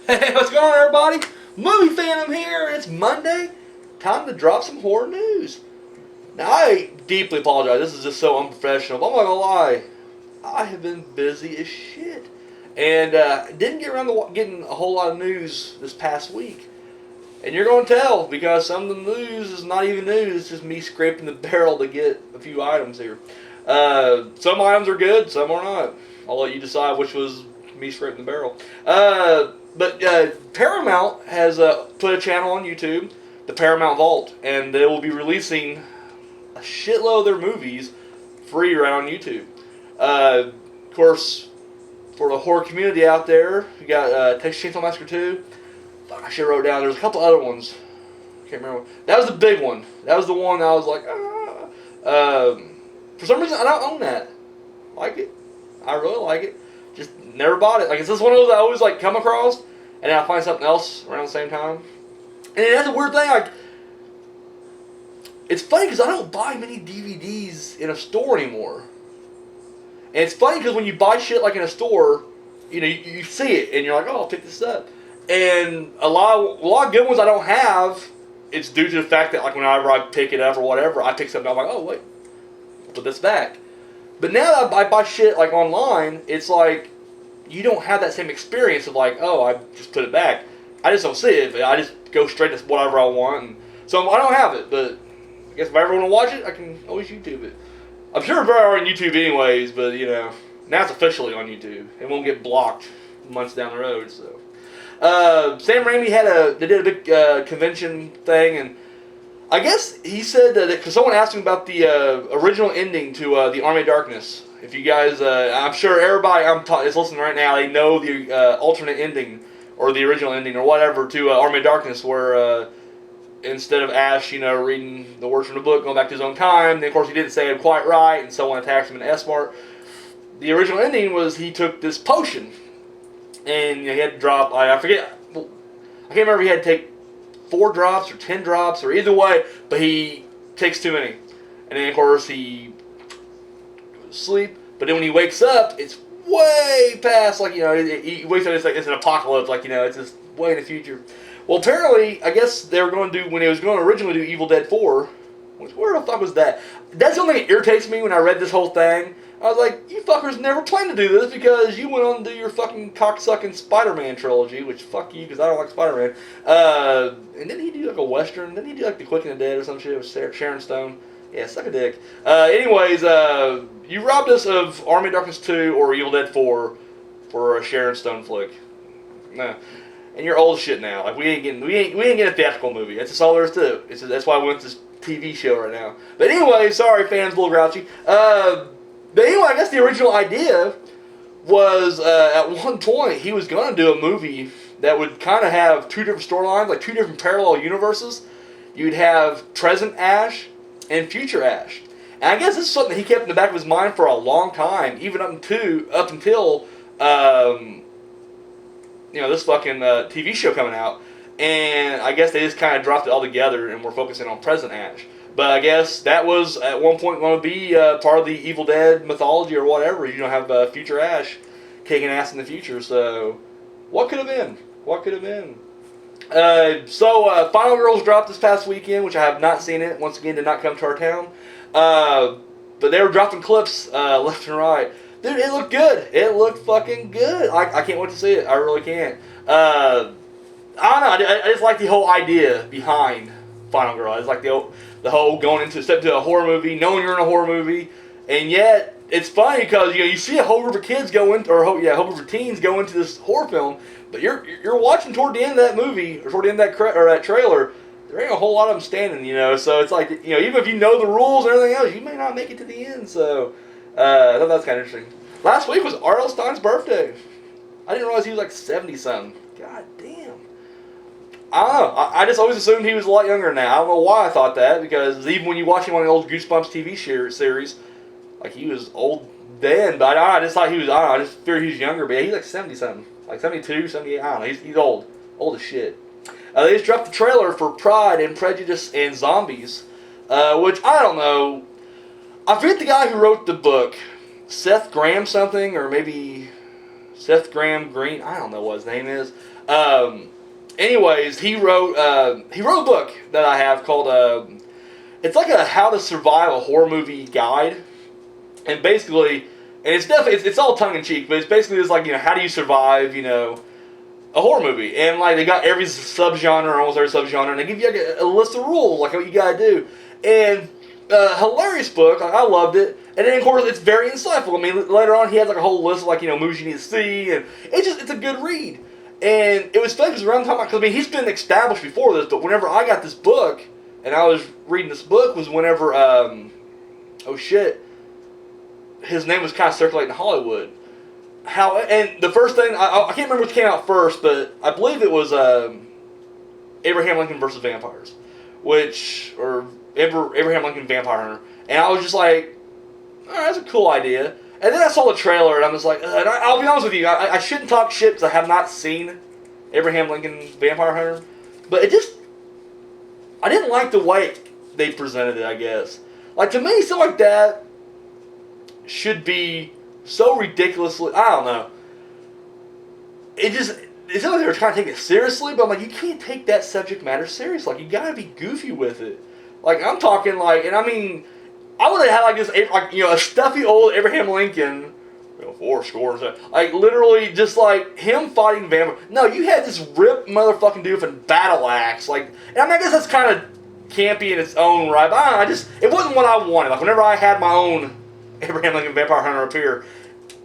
Hey, what's going on, everybody? Movie Phantom here. It's Monday. Time to drop some horror news. Now, I deeply apologize. This is just so unprofessional. But I'm not gonna lie. I have been busy as shit, and didn't get around to getting a whole lot of news this past week. And you're gonna tell because some of the news is not even news. It's just me scraping the barrel to get a few items here. Some items are good, some are not. I'll let you decide which was me scraping the barrel. But Paramount has put a channel on YouTube, the Paramount Vault, and they will be releasing a shitload of their movies free right on YouTube. Of course, for the horror community out there, you got Texas Chainsaw Massacre 2. Fuck, I should have wrote down. There was a couple other ones. I can't remember. That was the big one. That was the one that I was like, for some reason, I don't own that. Like it. I really like it. Just never bought it. Like, it's just one of those I always like come across, and then I find something else around the same time. And that's a weird thing. Like, it's funny because I don't buy many DVDs in a store anymore. And it's funny because when you buy shit like in a store, you see it and you're like, oh, I'll pick this up. And a lot of good ones I don't have. It's due to the fact that like whenever I pick it up or whatever, I pick something up, I'm like, oh wait, put this back. But now that I buy shit like online, it's like you don't have that same experience of like, oh, I just put it back. I just don't see it. I just go straight to whatever I want. And so I don't have it. But I guess if I ever want to watch it, I can always YouTube it. I'm sure it's already on YouTube anyways, but now it's officially on YouTube. It won't get blocked months down the road. So Sam Raimi they did a big convention thing, and I guess he said that because someone asked him about the original ending to the Army of Darkness. If you guys, I'm sure everybody is listening right now, they know the alternate ending or the original ending or whatever to Army of Darkness, where instead of Ash, reading the words from the book, going back to his own time, then of course he didn't say it quite right, and someone attacks him in S-Mart. The original ending was he took this potion, and he had to drop. I forget. I can't remember. If he had to take 4 drops or 10 drops or either way, but he takes too many, and then of course he goes to sleep. But then when he wakes up, it's way past. Like he wakes up. It's like it's an apocalypse. Like it's just way in the future. Well, apparently, I guess they were going to do when they was going to originally do Evil Dead 4. Where the fuck was that? That's the only thing that irritates me when I read this whole thing. I was like, you fuckers never planned to do this because you went on to do your fucking cocksucking Spider-Man trilogy, which fuck you because I don't like Spider-Man. And then he do like a Western. Then he do like The Quick and the Dead or some shit with Sharon Stone. Yeah, suck a dick. Anyways, you robbed us of Army of Darkness 2 or Evil Dead 4 for a Sharon Stone flick. No. And you're old shit now. Like we ain't getting a theatrical movie. That's just all there is to it. That's why we went to this TV show right now. But anyway, sorry fans, a little grouchy. But anyway, I guess the original idea was at one point he was going to do a movie that would kind of have 2 different storylines, like 2 different parallel universes. You'd have present Ash and future Ash. And I guess this is something that he kept in the back of his mind for a long time, even up until this fucking TV show coming out. And I guess they just kind of dropped it all together and were focusing on present Ash. But I guess that was at one point going to be part of the Evil Dead mythology or whatever. Have future Ash kicking ass in the future. So, what could have been? What could have been? Final Girls dropped this past weekend, which I have not seen it. Once again, did not come to our town. But they were dropping clips left and right. Dude, it looked good. It looked fucking good. I can't wait to see it. I really can't. I don't know. I just like the whole idea behind Final Girl. It's like the whole step into a horror movie, knowing you're in a horror movie, and yet it's funny because you see a whole group of kids go into, a whole group of teens go into this horror film, but you're watching toward the end of that movie or toward the end of that trailer. There ain't a whole lot of them standing, So it's like even if you know the rules and everything else, you may not make it to the end. So I thought that was kind of interesting. Last week was R.L. Stine's birthday. I didn't realize he was like 70-something. God damn. I don't know. I just always assumed he was a lot younger than that. I don't know why I thought that, because even when you watch him on the old Goosebumps TV series, like he was old then, but I just thought he was, I just figured he was younger, but yeah, he's like 70-something. Like 72, 78, I don't know. He's old. Old as shit. They just dropped the trailer for Pride and Prejudice and Zombies, which, I don't know. I forget the guy who wrote the book. Seth Graham something, or maybe Seth Graham Green. I don't know what his name is. Anyways, he wrote a book that I have called it's like a how to survive a horror movie guide, and basically, and it's definitely it's all tongue in cheek, but it's basically just like how do you survive a horror movie, and like they got every subgenre, almost every subgenre, and they give you like a list of rules, like what you gotta do, and hilarious book, like, I loved it, and then of course it's very insightful. I mean, later on he has like a whole list of like movies you need to see, and it's a good read, and it was fun because around the time, because I mean he's been established before this, but whenever I got this book, and I was reading this book was whenever oh shit, his name was kind of circulating in Hollywood. And the first thing, I can't remember which came out first, but I believe it was Abraham Lincoln versus Vampires, or Abraham Lincoln Vampire Hunter. And I was just like, alright, that's a cool idea. And then I saw the trailer, and I was like, and I'll be honest with you, I shouldn't talk shit because I have not seen Abraham Lincoln Vampire Hunter, but I didn't like the way they presented it, I guess. Like, to me, something like that should be so ridiculously, I don't know. It's not like they were trying to take it seriously, but I'm like, you can't take that subject matter serious. Like, you gotta be goofy with it. Like, I'm talking like, and I mean, I would have had like this, like, a stuffy old Abraham Lincoln, 4 scores, like literally just like him fighting vampires. No, you had this ripped motherfucking dude with a battle axe. Like, and I mean, I guess that's kind of campy in its own right, but I don't know, it wasn't what I wanted. Like, whenever I had my own Abraham Lincoln Vampire Hunter up here,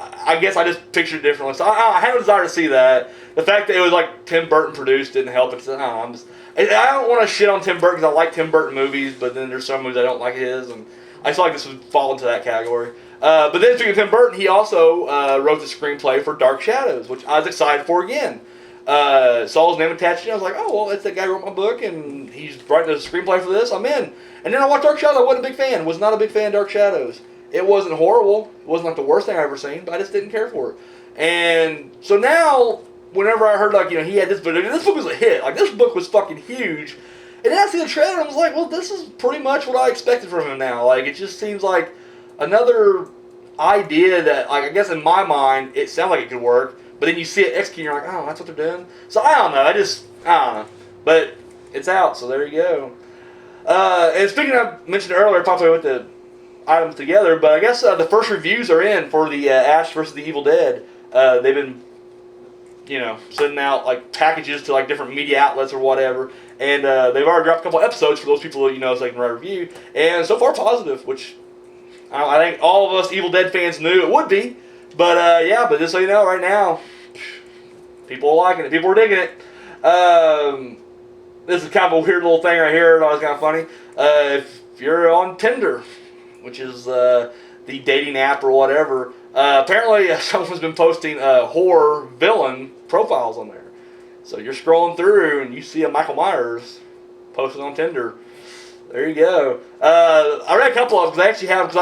I guess I just pictured it differently. So I had a desire to see that. The fact that it was like Tim Burton produced didn't help it. So, I don't want to shit on Tim Burton because I like Tim Burton movies, but then there's some movies I don't like his, and I feel like this would fall into that category. But then speaking of Tim Burton, he also wrote the screenplay for Dark Shadows, which I was excited for again. Saw his name attached to it. I was like, oh, well, that's that guy who wrote my book, and he's writing a screenplay for this. I'm in. And then I watched Dark Shadows. I wasn't a big fan. Was not a big fan of Dark Shadows. It wasn't horrible. It wasn't like the worst thing I've ever seen, but I just didn't care for it. And so now, whenever I heard, like, he had this book, and this book was a hit. Like, this book was fucking huge. And then I see the trailer, and I was like, well, this is pretty much what I expected from him now. Like, it just seems like another idea that, like, I guess in my mind, it sounds like it could work. But then you see it executed, and you're like, oh, that's what they're doing? So I don't know. I don't know. But it's out, so there you go. And speaking of, mentioned earlier, probably with the items together, but I guess the first reviews are in for the Ash vs. the Evil Dead. They've been, sending out like packages to like different media outlets or whatever, and they've already dropped a couple episodes for those people so they can write a review, and so far positive, which I think all of us Evil Dead fans knew it would be, but but just so you know, right now, people are liking it, people are digging it. This is kind of a weird little thing right here, it's kind of funny. If you're on Tinder, which is the dating app or whatever, apparently someone's been posting horror villain profiles on there. So you're scrolling through and you see a Michael Myers posted on Tinder. There you go. I read a couple of them because I actually have,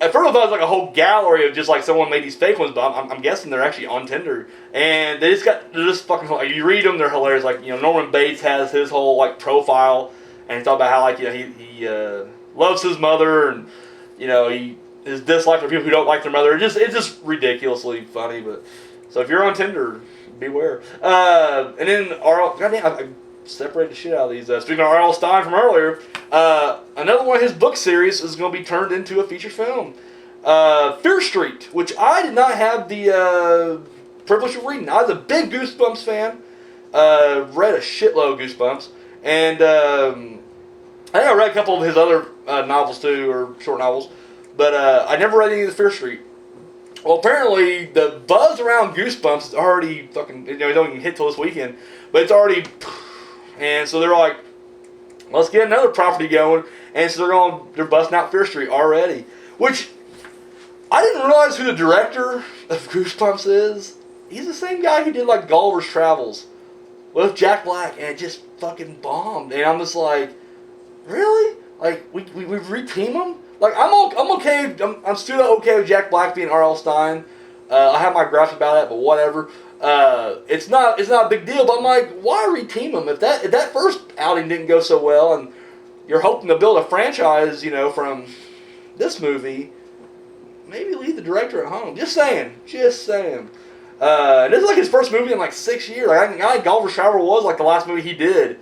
at first I thought it was like a whole gallery of just like someone made these fake ones, but I'm guessing they're actually on Tinder. And they're just fucking, like, you read them, they're hilarious. Like, Norman Bates has his whole like profile, and he talks about how like, he loves his mother, and his dislike for people who don't like their mother. It's just ridiculously funny. But so if you're on Tinder, beware. And then goddamn, I separated the shit out of these. Speaking of R.L. Stine from earlier, another one of his book series is going to be turned into a feature film. Fear Street, which I did not have the privilege of reading. I was a big Goosebumps fan. Read a shitload of Goosebumps, and I think I read a couple of his other novels too, or short novels, but I never read any of the Fear Street. Well, apparently the buzz around Goosebumps is already fucking, it don't even hit till this weekend, but it's already, and so they're like, let's get another property going, and so they're busting out Fear Street already, which I didn't realize who the director of Goosebumps is. He's the same guy who did like Gulliver's Travels with Jack Black, and it just fucking bombed, and I'm just like, really? Like, we reteam him? Like, I'm okay. I'm still okay with Jack Black being R.L. Stine. I have my gripes about that, but whatever. It's not a big deal. But I'm like, why reteam him if that first outing didn't go so well, and you're hoping to build a franchise, from this movie? Maybe leave the director at home. Just saying. And this is like his first movie in like 6 years. Like, I think Golfer Shower was like the last movie he did.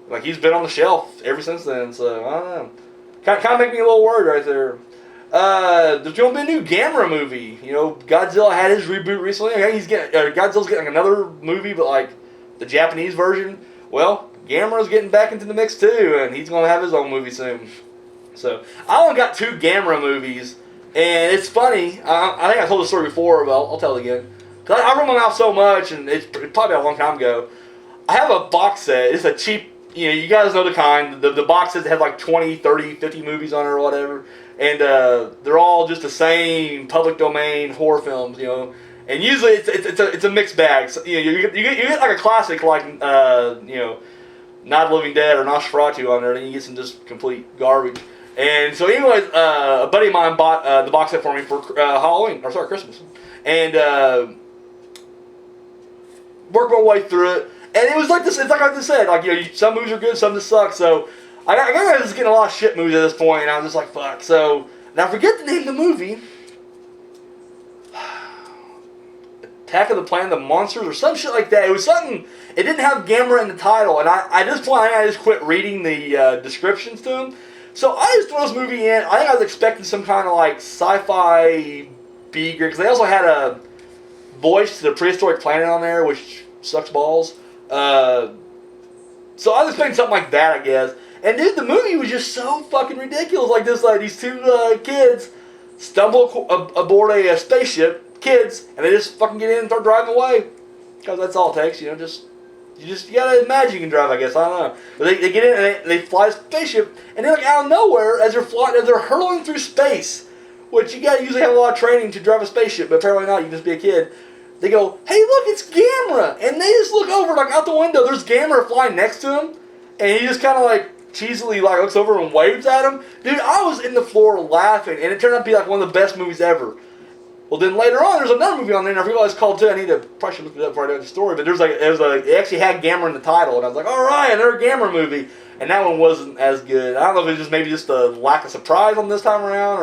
Like, he's been on the shelf ever since then. So, I don't know. Kind of make me a little worried right there. There's going to be a new Gamera movie. You know, Godzilla had his reboot recently. I think Godzilla's getting another movie, but like the Japanese version. Well, Gamera's getting back into the mix too, and he's going to have his own movie soon. So, I only got 2 Gamera movies, and it's funny. I think I told the story before, but I'll tell it again. Because I run my mouth so much, and it's probably a long time ago. I have a box set. It's a cheap, you know, you guys know the kind. The box set has like 20, 30, 50 movies on it or whatever. And they're all just the same public domain horror films, you know. And usually it's a mixed bag. So, you know, you get like a classic like you know, Night of the Living Dead or Nosferatu on there, and then you get some just complete garbage. And so, anyways, a buddy of mine bought the box set for me for Christmas, and worked my way through it. And it was like this. It's like I just said, like, you know, some movies are good, some just suck. So I got just getting a lot of shit movies at this point, and I was just like, fuck. So now I forget the name of the movie. Attack of the Planet of the Monsters or some shit like that. It was something. It didn't have Gamera in the title, and at this point I just quit reading the descriptions to them. So I just threw this movie in. I think I was expecting some kind of like sci-fi B-grade, because they also had a Voyage to the Prehistoric Planet on there, which sucks balls. So I was expecting something like that, I guess. And dude, the movie was just so fucking ridiculous. Like this, like these 2 kids stumble aboard a spaceship, kids, and they just fucking get in and start driving away. Because that's all it takes, you know. You gotta imagine you can drive, I guess. I don't know. But they get in and they fly a spaceship, and they're like out of nowhere as they're hurtling through space, which you gotta usually have a lot of training to drive a spaceship, but apparently not. You can just be a kid. They go, hey, look, it's Gamera, and they just look over like out the window. There's Gamera flying next to him, and he just kind of like cheesily like looks over and waves at him. Dude, I was in the floor laughing, and it turned out to be like one of the best movies ever. Well, then later on, there's another movie on there, and I forget what it's called too. Probably should look it up before I do the story, but it actually had Gamera in the title, and I was like, all right, another Gamera movie, and that one wasn't as good. I don't know if it was just maybe just a lack of surprise on this time around,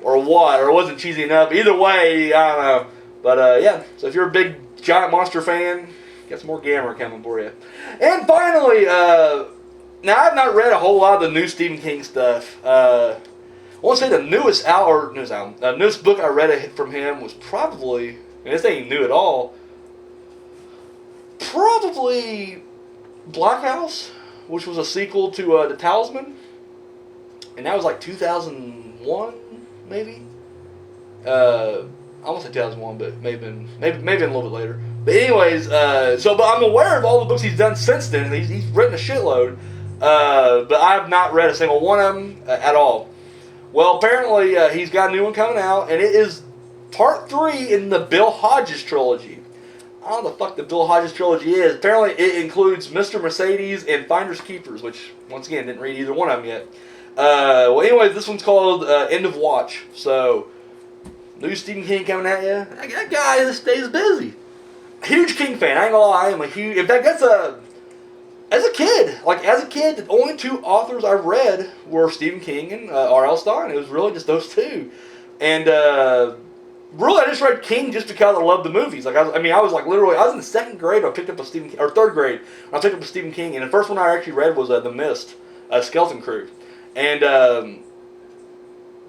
or what, or it wasn't cheesy enough. Either way, I don't know. But yeah, so if you're a big giant monster fan, get some more Gamera coming for you. And finally, now I've not read a whole lot of the new Stephen King stuff. I want to say the newest book I read from him was probably, and this ain't new at all, probably Black House, which was a sequel to The Talisman, and that was like 2001, maybe. I won't say 2001, but maybe a little bit later. But anyways, but I'm aware of all the books he's done since then. He's written a shitload, but I have not read a single one of them at all. Well, apparently he's got a new one coming out, and it is part 3 in the Bill Hodges trilogy. I don't know the fuck the Bill Hodges trilogy is. Apparently it includes Mr. Mercedes and Finders Keepers, which, once again, didn't read either one of them yet. Well, anyways, this one's called End of Watch. So, new Stephen King coming at you. That guy just stays busy. Huge King fan. I ain't gonna lie. I am a huge... In fact, as a kid, the only 2 authors I read were Stephen King and R.L. Stine. It was really just those 2. And really, I just read King just because I loved the movies. Like I was in the 2nd grade when I picked up a Stephen King, or 3rd grade when I picked up a Stephen King, and the first one I actually read was The Mist, Skeleton Crew, and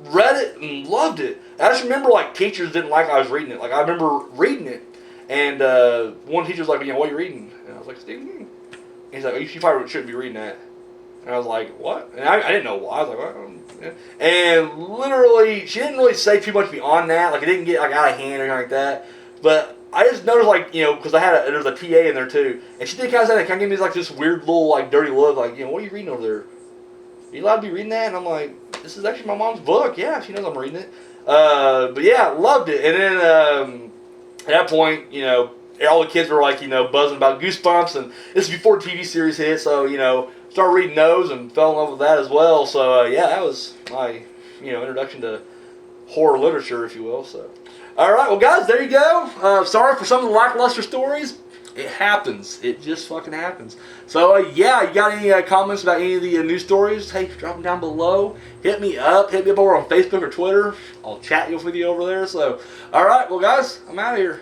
read it and loved it. I just remember like teachers didn't like I was reading it. Like I remember reading it, and one teacher was like, "What are you reading?" And I was like, "Stephen King." And he's like, "Oh, you probably shouldn't be reading that." And I was like, "What?" And I didn't know why. I was like, "What?" And literally, she didn't really say too much beyond that. Like it didn't get like out of hand or anything like that. But I just noticed, like, because there was a TA in there too, and she did kind of say that, kind of give me like this weird little like dirty look, like, "What are you reading over there? Are you allowed to be reading that?" And I'm like, "This is actually my mom's book." Yeah, she knows I'm reading it. But yeah, loved it. And then at that point, all the kids were like, buzzing about Goosebumps, and this is before TV series hit, so started reading those and fell in love with that as well. So yeah, that was my introduction to horror literature, if you will. So all right, well guys, there you go. Sorry for some of the lackluster stories. It happens. It just fucking happens. So yeah, you got any comments about any of the news stories? Hey, drop them down below. Hit me up over on Facebook or Twitter. I'll chat with you over there. So all right, well guys, I'm out of here.